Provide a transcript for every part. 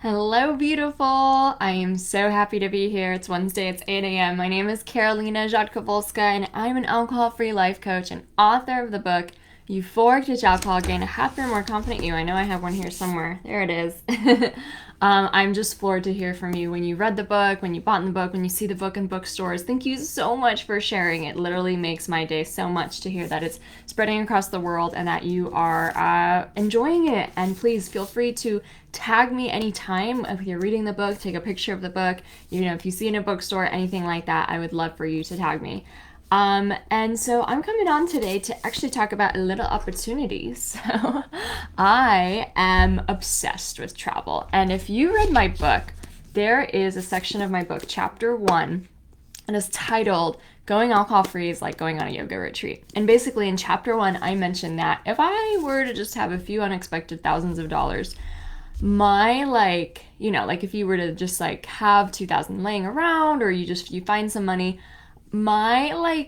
Hello, beautiful. I am so happy to be here. It's Wednesday, it's 8 a.m. My name is Karolina Rzadkowolska, and I'm an alcohol free life coach and author of the book Euphoric to Alcohol Gain a Happier, More Confident You. I know I have one here somewhere. There it is. I'm just floored to hear from you when you read the book, when you bought the book, when you see the book in bookstores. Thank you so much for sharing. It literally makes my day so much to hear that it's spreading across the world and that you are enjoying it. And please feel free to tag me anytime if you're reading the book, take a picture of the book. If you see it in a bookstore, anything like that, I would love for you to tag me. And so I'm coming on today to actually talk about a little opportunity. So I am obsessed with travel. And if you read my book, there is a section of my book, chapter 1, and it's titled Going Alcohol Free is Like Going on a Yoga Retreat. And basically in chapter 1, I mentioned that if I were to just have a few unexpected thousands of dollars, my if you were to just have 2,000 laying around, or you find some money, my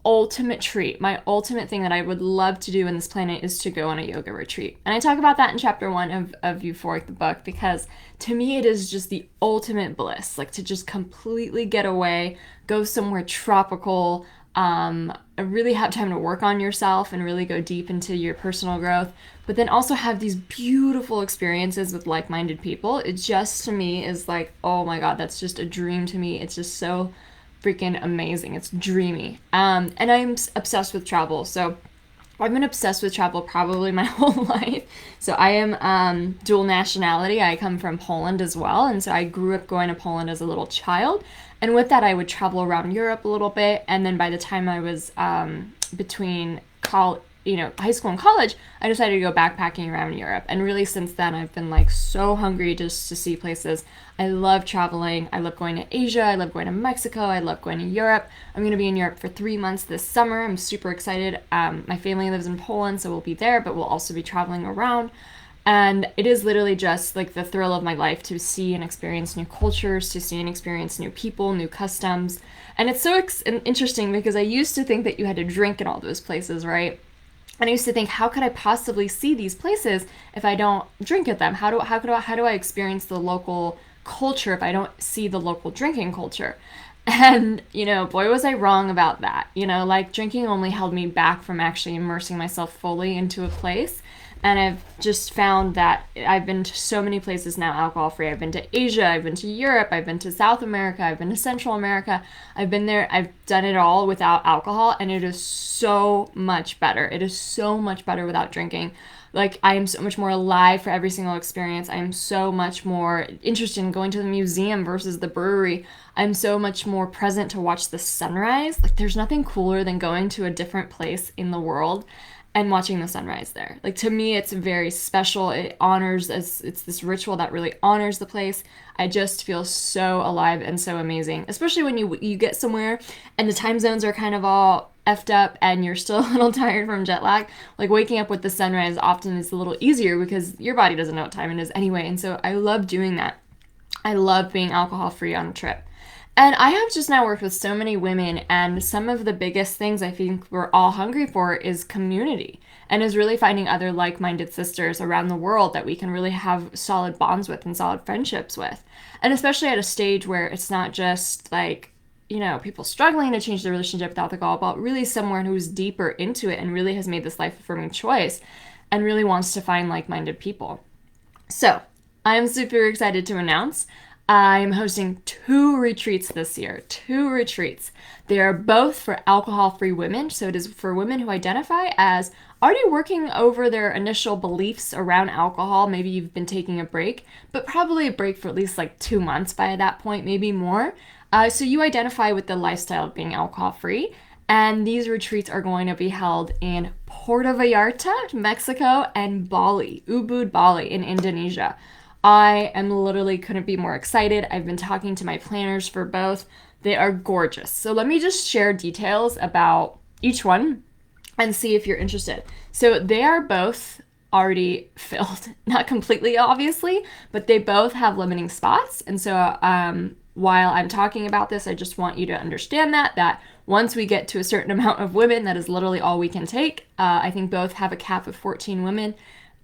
ultimate treat, my ultimate thing that I would love to do in this planet is to go on a yoga retreat. And I talk about that in chapter 1 of Euphoric, the book, because to me it is just the ultimate bliss, to just completely get away, go somewhere tropical, really have time to work on yourself and really go deep into your personal growth, but then also have these beautiful experiences with like-minded people. It just, to me, is like, oh my God, that's just a dream to me. It's just so freaking amazing. It's dreamy. And I'm obsessed with travel. So I've been obsessed with travel probably my whole life. So I am dual nationality. I come from Poland as well. And so I grew up going to Poland as a little child. And with that, I would travel around Europe a little bit. And then by the time I was between high school and college, I decided to go backpacking around Europe. And really since then, I've been so hungry just to see places. I love traveling. I love going to Asia. I love going to Mexico. I love going to Europe. I'm going to be in Europe for 3 months this summer. I'm super excited. My family lives in Poland, so we'll be there, but we'll also be traveling around. And it is literally just the thrill of my life to see and experience new cultures, to see and experience new people, new customs. And it's so interesting because I used to think that you had to drink in all those places, right? And I used to think, how could I possibly see these places if I don't drink at them? How do I experience the local culture if I don't see the local drinking culture? And, boy, was I wrong about that. Drinking only held me back from actually immersing myself fully into a place. And I've just found that I've been to so many places now alcohol free. I've been to Asia, I've been to Europe, I've been to South America, I've been to Central America. I've been there, I've done it all without alcohol, and it is so much better. It is so much better without drinking. I am so much more alive for every single experience. I am so much more interested in going to the museum versus the brewery. I'm so much more present to watch the sunrise. There's nothing cooler than going to a different place in the world and watching the sunrise there. To me, it's very special. It's this ritual that really honors the place. I just feel so alive and so amazing, especially when you get somewhere and the time zones are kind of all effed up and you're still a little tired from jet lag. Waking up with the sunrise often is a little easier because your body doesn't know what time it is anyway. And so I love doing that. I love being alcohol free on a trip. And I have just now worked with so many women, and some of the biggest things I think we're all hungry for is community, and is really finding other like-minded sisters around the world that we can really have solid bonds with and solid friendships with. And especially at a stage where it's not just people struggling to change their relationship with alcohol, but really someone who's deeper into it and really has made this life-affirming choice and really wants to find like-minded people. So I'm super excited to announce I'm hosting 2 retreats this year. 2 retreats. They are both for alcohol-free women. So it is for women who identify as already working over their initial beliefs around alcohol. Maybe you've been taking a break, but probably a break for at least 2 months by that point, maybe more. So you identify with the lifestyle of being alcohol-free. And these retreats are going to be held in Puerto Vallarta, Mexico, and Bali, Ubud, Bali in Indonesia. I am literally couldn't be more excited. I've been talking to my planners for both. They are gorgeous. So let me just share details about each one and see if you're interested. So they are both already filled. Not completely, obviously, but they both have limiting spots. And so while I'm talking about this, I just want you to understand that once we get to a certain amount of women, that is literally all we can take. I think both have a cap of 14 women,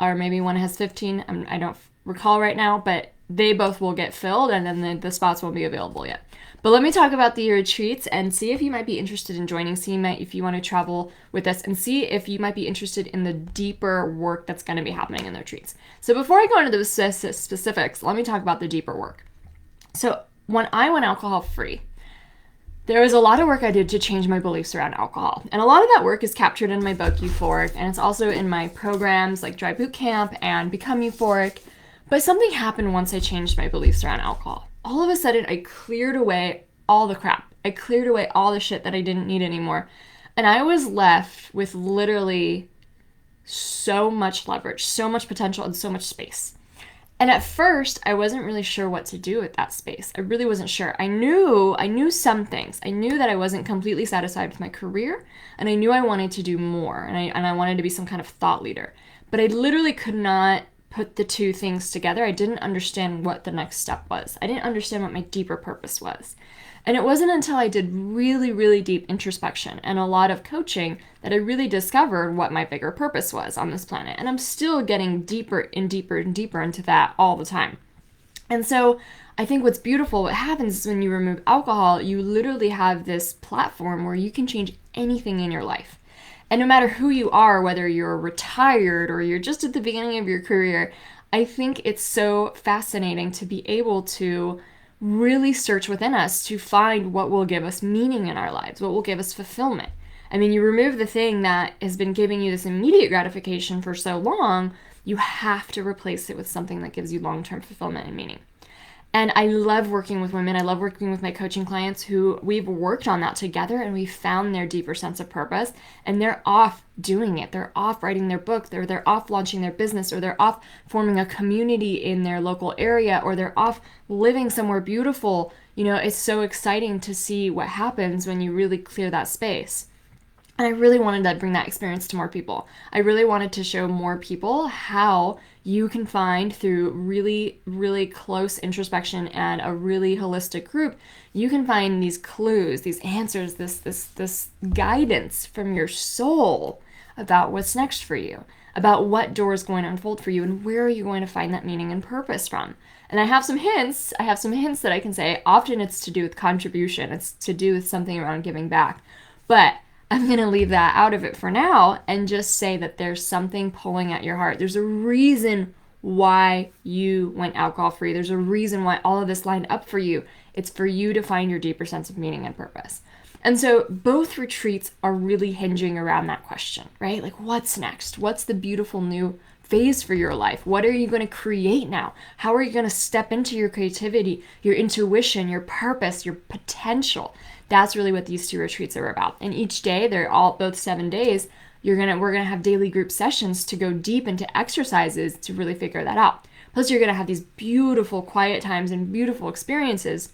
or maybe one has 15. I don't recall right now, but they both will get filled, and then the spots won't be available yet. But let me talk about the retreats and see if you might be interested in joining, if you want to travel with us, and see if you might be interested in the deeper work that's going to be happening in the retreats. So before I go into the specifics, let me talk about the deeper work. So when I went alcohol free, there was a lot of work I did to change my beliefs around alcohol. And a lot of that work is captured in my book, Euphoric, and it's also in my programs like Dry Boot Camp and Become Euphoric. But something happened once I changed my beliefs around alcohol. All of a sudden, I cleared away all the crap. I cleared away all the shit that I didn't need anymore. And I was left with literally so much leverage, so much potential, and so much space. And at first, I wasn't really sure what to do with that space. I really wasn't sure. I knew some things. I knew that I wasn't completely satisfied with my career, and I knew I wanted to do more, and I wanted to be some kind of thought leader. But I literally could not put the two things together. I didn't understand what the next step was. I didn't understand what my deeper purpose was. And it wasn't until I did really, really deep introspection and a lot of coaching that I really discovered what my bigger purpose was on this planet. And I'm still getting deeper and deeper and deeper into that all the time. And so I think what's beautiful, what happens is when you remove alcohol, you literally have this platform where you can change anything in your life. And no matter who you are, whether you're retired or you're just at the beginning of your career, I think it's so fascinating to be able to really search within us to find what will give us meaning in our lives, what will give us fulfillment. I mean, you remove the thing that has been giving you this immediate gratification for so long, you have to replace it with something that gives you long-term fulfillment and meaning. And I love working with women. I love working with my coaching clients who we've worked on that together, and we've found their deeper sense of purpose, and they're off doing it. They're off writing their book, they're off launching their business, or they're off forming a community in their local area, or they're off living somewhere beautiful. You know, it's so exciting to see what happens when you really clear that space. And I really wanted to bring that experience to more people. I really wanted to show more people how you can find, through really, really close introspection and a really holistic group, you can find these clues, these answers, this guidance from your soul about what's next for you, about what door is going to unfold for you, and where are you going to find that meaning and purpose from. And I have some hints that I can say. Often it's to do with contribution. It's to do with something around giving back. But I'm going to leave that out of it for now and just say that there's something pulling at your heart. There's a reason why you went alcohol free. There's a reason why all of this lined up for you. It's for you to find your deeper sense of meaning and purpose. And so both retreats are really hinging around that question, right? Like, what's next? What's the beautiful new phase for your life? What are you going to create now? How are you going to step into your creativity, your intuition, your purpose, your potential? That's really what these two retreats are about. And each day, they're both 7 days, we're gonna have daily group sessions to go deep into exercises to really figure that out. Plus, you're gonna have these beautiful quiet times and beautiful experiences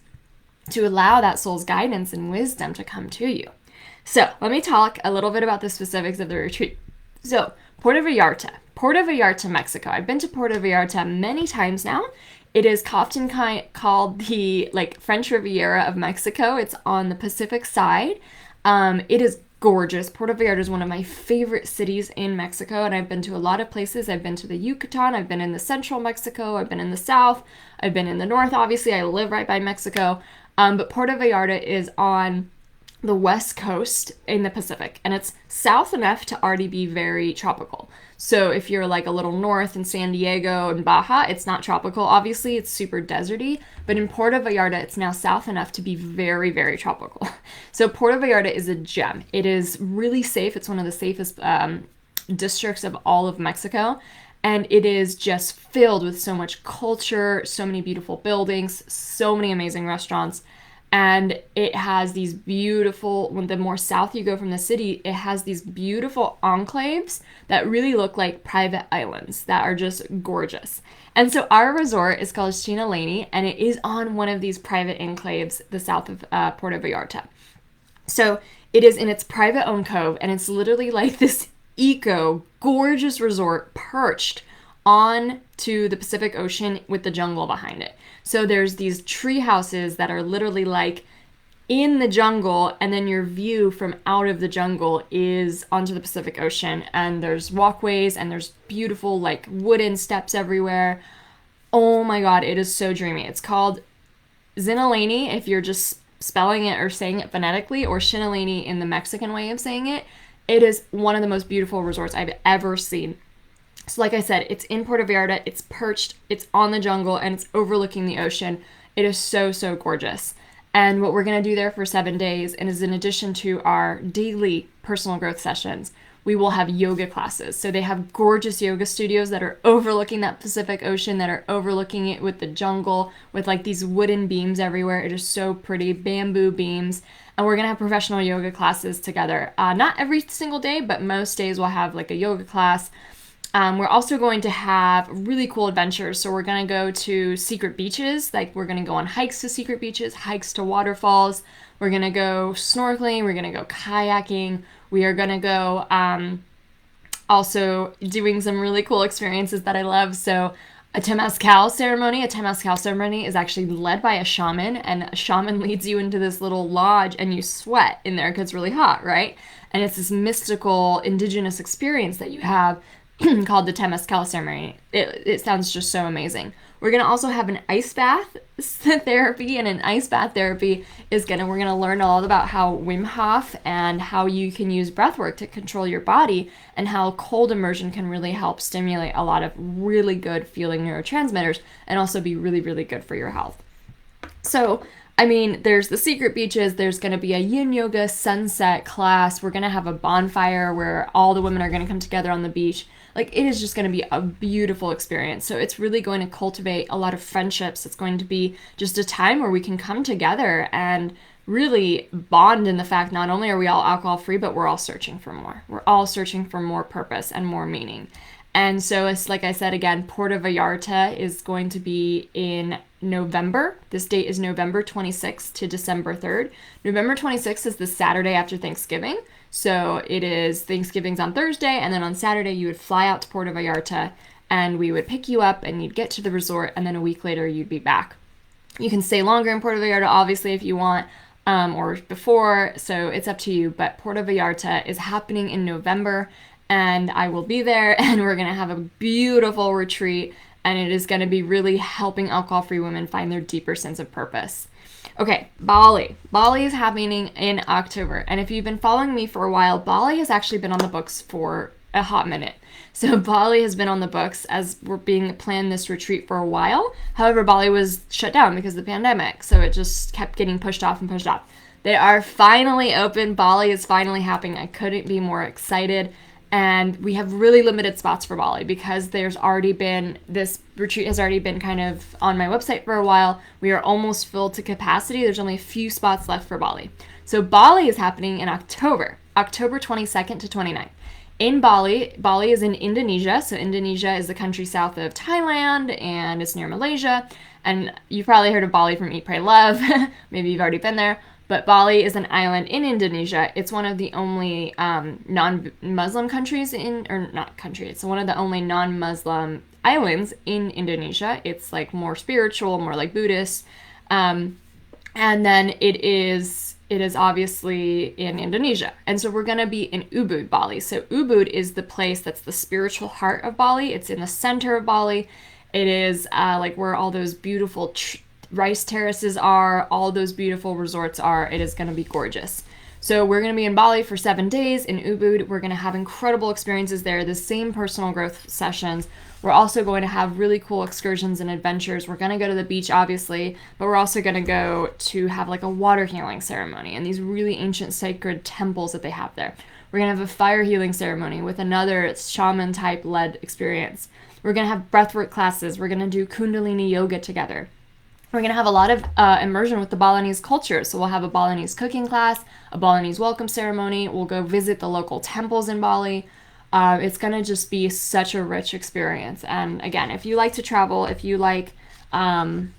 to allow that soul's guidance and wisdom to come to you. So let me talk a little bit about the specifics of the retreat. So Puerto Vallarta, Mexico. I've been to Puerto Vallarta many times now. It is often called the French Riviera of Mexico. It's on the Pacific side. It is gorgeous. Puerto Vallarta is one of my favorite cities in Mexico, and I've been to a lot of places. I've been to the Yucatan. I've been in the central Mexico. I've been in the south. I've been in the north. Obviously, I live right by Mexico. But Puerto Vallarta is on the west coast in the Pacific, and it's south enough to already be very tropical. So if you're like a little north in San Diego and Baja, it's not tropical. Obviously, it's super deserty, but in Puerto Vallarta, it's now south enough to be very, very tropical. So Puerto Vallarta is a gem. It is really safe. It's one of the safest districts of all of Mexico. And it is just filled with so much culture, so many beautiful buildings, so many amazing restaurants. And it has these beautiful, when the more south you go from the city, it has these beautiful enclaves that really look like private islands that are just gorgeous. And so our resort is called China Leni, and it is on one of these private enclaves, the south of Puerto Vallarta. So it is in its private owned cove, and it's literally like this gorgeous resort perched on to the Pacific Ocean with the jungle behind it. So there's these tree houses that are literally like in the jungle, and then your view from out of the jungle is onto the Pacific Ocean, and there's walkways and there's beautiful like wooden steps everywhere. Oh my God, it is so dreamy. It's called Zinalani if you're just spelling it or saying it phonetically, or Shinalani in the Mexican way of saying it. It is one of the most beautiful resorts I've ever seen. So like I said, it's in Puerto Vallarta, it's perched, it's on the jungle, and it's overlooking the ocean. It is so, so gorgeous. And what we're going to do there for 7 days is, in addition to our daily personal growth sessions, we will have yoga classes. So they have gorgeous yoga studios that are overlooking that Pacific Ocean, that are overlooking it with the jungle, with like these wooden beams everywhere. It is so pretty, bamboo beams. And we're going to have professional yoga classes together. Not every single day, but most days we'll have like a yoga class. We're also going to have really cool adventures. So we're going to go to secret beaches. Like we're going to go on hikes to secret beaches, hikes to waterfalls. We're going to go snorkeling. We're going to go kayaking. We are going to go also doing some really cool experiences that I love. So a Temazcal ceremony is actually led by a shaman, and a shaman leads you into this little lodge and you sweat in there because it's really hot, right? And it's this mystical indigenous experience that you have called the Temazcal ceremony. It sounds just so amazing. We're going to also have an ice bath therapy, and an ice bath therapy we're going to learn all about how Wim Hof and how you can use breath work to control your body, and how cold immersion can really help stimulate a lot of really good feeling neurotransmitters and also be really, really good for your health. So, I mean, there's the secret beaches, there's going to be a yin yoga sunset class, we're going to have a bonfire where all the women are going to come together on the beach. Like, it is just going to be a beautiful experience. So it's really going to cultivate a lot of friendships. It's going to be just a time where we can come together and really bond in the fact not only are we all alcohol free, but we're all searching for more. We're all searching for more purpose and more meaning. And so it's like I said again, Puerto Vallarta is going to be in November. This date is November 26th to December 3rd. November 26th is the Saturday after Thanksgiving. So it is Thanksgiving's on Thursday, and then on Saturday you would fly out to Puerto Vallarta and we would pick you up and you'd get to the resort, and then a week later you'd be back. You can stay longer in Puerto Vallarta, obviously, if you want, or before, so it's up to you. But Puerto Vallarta is happening in November, and I will be there, and we're going to have a beautiful retreat, and it is going to be really helping alcohol-free women find their deeper sense of purpose. Okay, Bali. Bali is happening in October, and if you've been following me for a while, Bali has actually been on the books for a hot minute. So Bali has been on the books as we're being planned this retreat for a while. However, Bali was shut down because of the pandemic, so it just kept getting pushed off and pushed off. They are finally open. Bali is finally happening. I couldn't be more excited. And we have really limited spots for Bali because this retreat has already been kind of on my website for a while. We are almost filled to capacity. There's only a few spots left for Bali. So Bali is happening in October 22nd to 29th. In Bali is in Indonesia. So Indonesia is the country south of Thailand, and it's near Malaysia. And you've probably heard of Bali from Eat, Pray, Love. Maybe you've already been there. But Bali is an island in Indonesia. It's one of the only non-Muslim countries it's one of the only non-Muslim islands in Indonesia. It's like more spiritual, more like Buddhist. And then it is obviously in Indonesia. And so we're going to be in Ubud, Bali. So Ubud is the place that's the spiritual heart of Bali. It's in the center of Bali. It is like where all those beautiful rice terraces are, all those beautiful resorts are. It is going to be gorgeous. So we're going to be in Bali for 7 days in Ubud. We're going to have incredible experiences there, the same personal growth sessions. We're also going to have really cool excursions and adventures. We're going to go to the beach, obviously, but we're also going to go to have like a water healing ceremony and these really ancient sacred temples that they have there. We're going to have a fire healing ceremony with another shaman type led experience. We're going to have breathwork classes. We're going to do Kundalini yoga together. We're going to have a lot of immersion with the Balinese culture. So we'll have a Balinese cooking class, a Balinese welcome ceremony. We'll go visit the local temples in Bali. It's going to just be such a rich experience. And again, if you like to travel, if you like to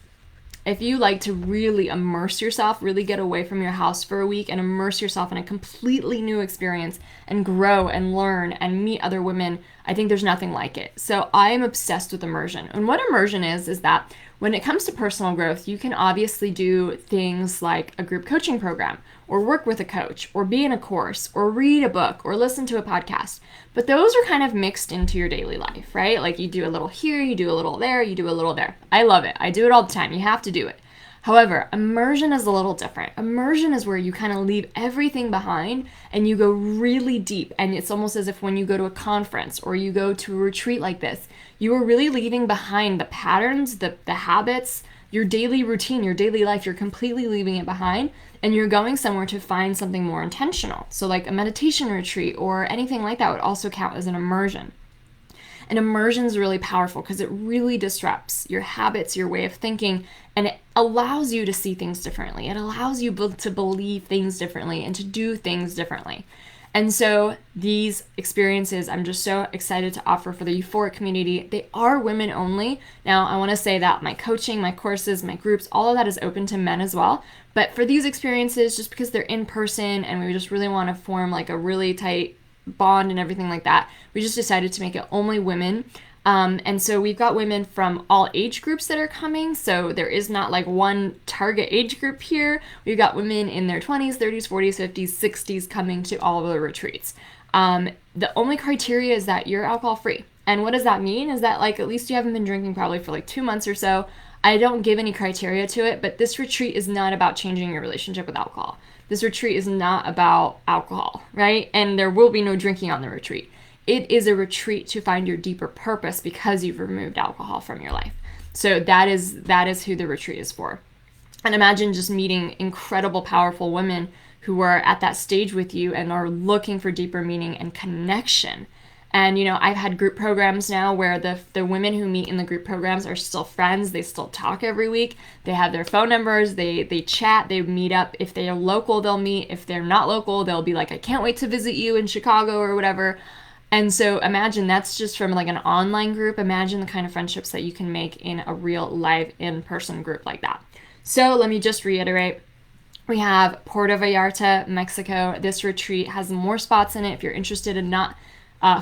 really immerse yourself, really get away from your house for a week and immerse yourself in a completely new experience and grow and learn and meet other women I think there's nothing like it. So I am obsessed with immersion. And what immersion is that when it comes to personal growth, you can obviously do things like a group coaching program, or work with a coach, or be in a course, or read a book, or listen to a podcast. But those are kind of mixed into your daily life, right? Like you do a little here, you do a little there, you do a little there. I love it. I do it all the time. You have to do it. However, immersion is a little different. Immersion is where you kind of leave everything behind and you go really deep. And it's almost as if when you go to a conference or you go to a retreat like this, you are really leaving behind the patterns, the habits, your daily routine, your daily life. You're completely leaving it behind and you're going somewhere to find something more intentional. So like a meditation retreat or anything like that would also count as an immersion. And immersion is really powerful because it really disrupts your habits, your way of thinking, and it allows you to see things differently. It allows you to believe things differently and to do things differently. And so these experiences, I'm just so excited to offer for the Euphoric community. They are women only. Now, I want to say that my coaching, my courses, my groups, all of that is open to men as well. But for these experiences, just because they're in person and we just really want to form like a really tight bond and everything like that, we just decided to make it only women. And so we've got women from all age groups that are coming. So there is not like one target age group here. We've got women in their 20s, 30s, 40s, 50s, 60s coming to all of the retreats. The only criteria is that you're alcohol free. And what does that mean? Is that like at least you haven't been drinking probably for like 2 months or so. I don't give any criteria to it, but this retreat is not about changing your relationship with alcohol. This retreat is not about alcohol, right? And there will be no drinking on the retreat. It is a retreat to find your deeper purpose because you've removed alcohol from your life. So that is who the retreat is for. And imagine just meeting incredible, powerful women who are at that stage with you and are looking for deeper meaning and connection. And, you know, I've had group programs now where the women who meet in the group programs are still friends. They still talk every week. They have their phone numbers. They chat. They meet up. If they are local, they'll meet. If they're not local, they'll be like, I can't wait to visit you in Chicago or whatever. And so imagine that's just from like an online group. Imagine the kind of friendships that you can make in a real live in-person group like that. So let me just reiterate. We have Puerto Vallarta, Mexico. This retreat has more spots in it if you're interested in not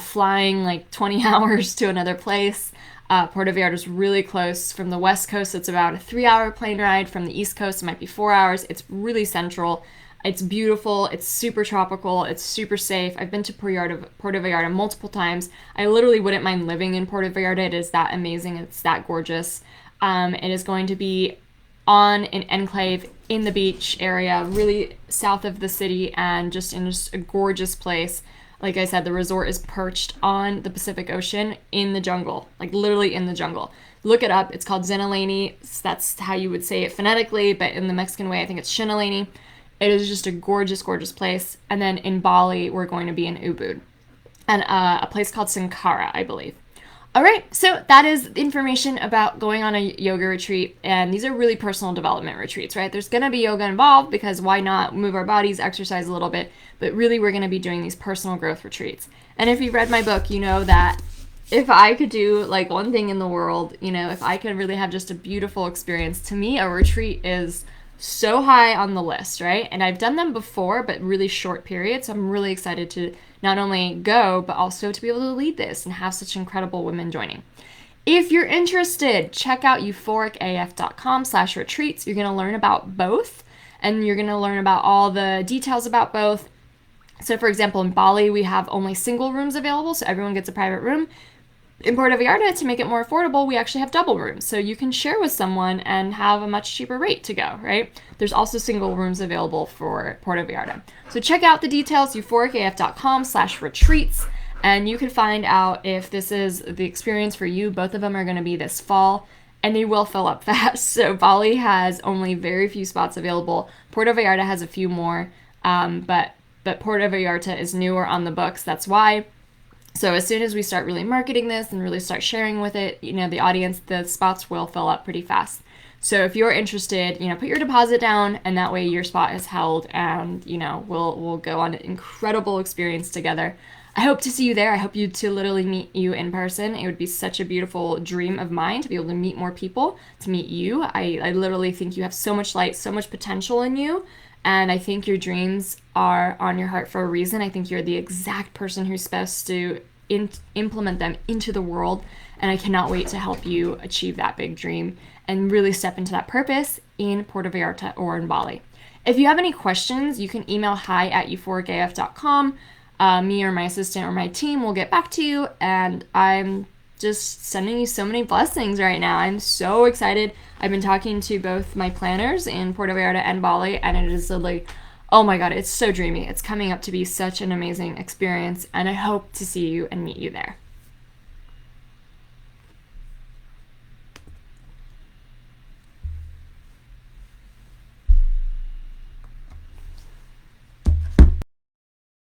flying like 20 hours to another place. Puerto Vallarta is really close. From the west coast, it's about a 3-hour plane ride. From the east coast, it might be 4 hours. It's really central. It's beautiful. It's super tropical. It's super safe. I've been to Puerto Vallarta multiple times. I literally wouldn't mind living in Puerto Vallarta. It is that amazing. It's that gorgeous. It is going to be on an enclave in the beach area, really south of the city, and just in just a gorgeous place. Like I said, the resort is perched on the Pacific Ocean in the jungle, like literally in the jungle. Look it up. It's called Zinaleni. That's how you would say it phonetically, but in the Mexican way, I think it's Shinaleni. It is just a gorgeous, gorgeous place. And then in Bali, we're going to be in Ubud and a place called Sankara, I believe. All right, so that is information about going on a yoga retreat, and these are really personal development retreats, right? There's going to be yoga involved because why not move our bodies, exercise a little bit, but really we're going to be doing these personal growth retreats. And if you've read my book, you know that if I could do like one thing in the world, you know, if I could really have just a beautiful experience, to me a retreat is so high on the list, right? And I've done them before, but really short periods. So I'm really excited to not only go, but also to be able to lead this and have such incredible women joining. If you're interested, check out euphoricaf.com/retreats. You're going to learn about both, and you're going to learn about all the details about both. So for example, in Bali, we have only single rooms available, so everyone gets a private room. In Puerto Vallarta, to make it more affordable, we actually have double rooms. So you can share with someone and have a much cheaper rate to go, right? There's also single rooms available for Puerto Vallarta. So check out the details, euphoricaf.com/retreats, and you can find out if this is the experience for you. Both of them are going to be this fall, and they will fill up fast. So Bali has only very few spots available. Puerto Vallarta has a few more, but Puerto Vallarta is newer on the books. That's why. So as soon as we start really marketing this and really start sharing with it, you know, the audience, the spots will fill up pretty fast. So if you're interested, you know, put your deposit down, and that way your spot is held, and, you know, we'll go on an incredible experience together. I hope to see you there. I hope to literally meet you in person. It would be such a beautiful dream of mine to be able to meet more people, to meet you. I literally think you have so much light, so much potential in you. And I think your dreams are on your heart for a reason. I think you're the exact person who's supposed to implement them into the world. And I cannot wait to help you achieve that big dream and really step into that purpose in Puerto Vallarta or in Bali. If you have any questions, you can email hi@euphoricaf.com. Me or my assistant or my team will get back to you. And I'm just sending you so many blessings right now. I'm so excited. I've been talking to both my planners in Puerto Vallarta and Bali, and it is literally, oh my God, it's so dreamy. It's coming up to be such an amazing experience, and I hope to see you and meet you there.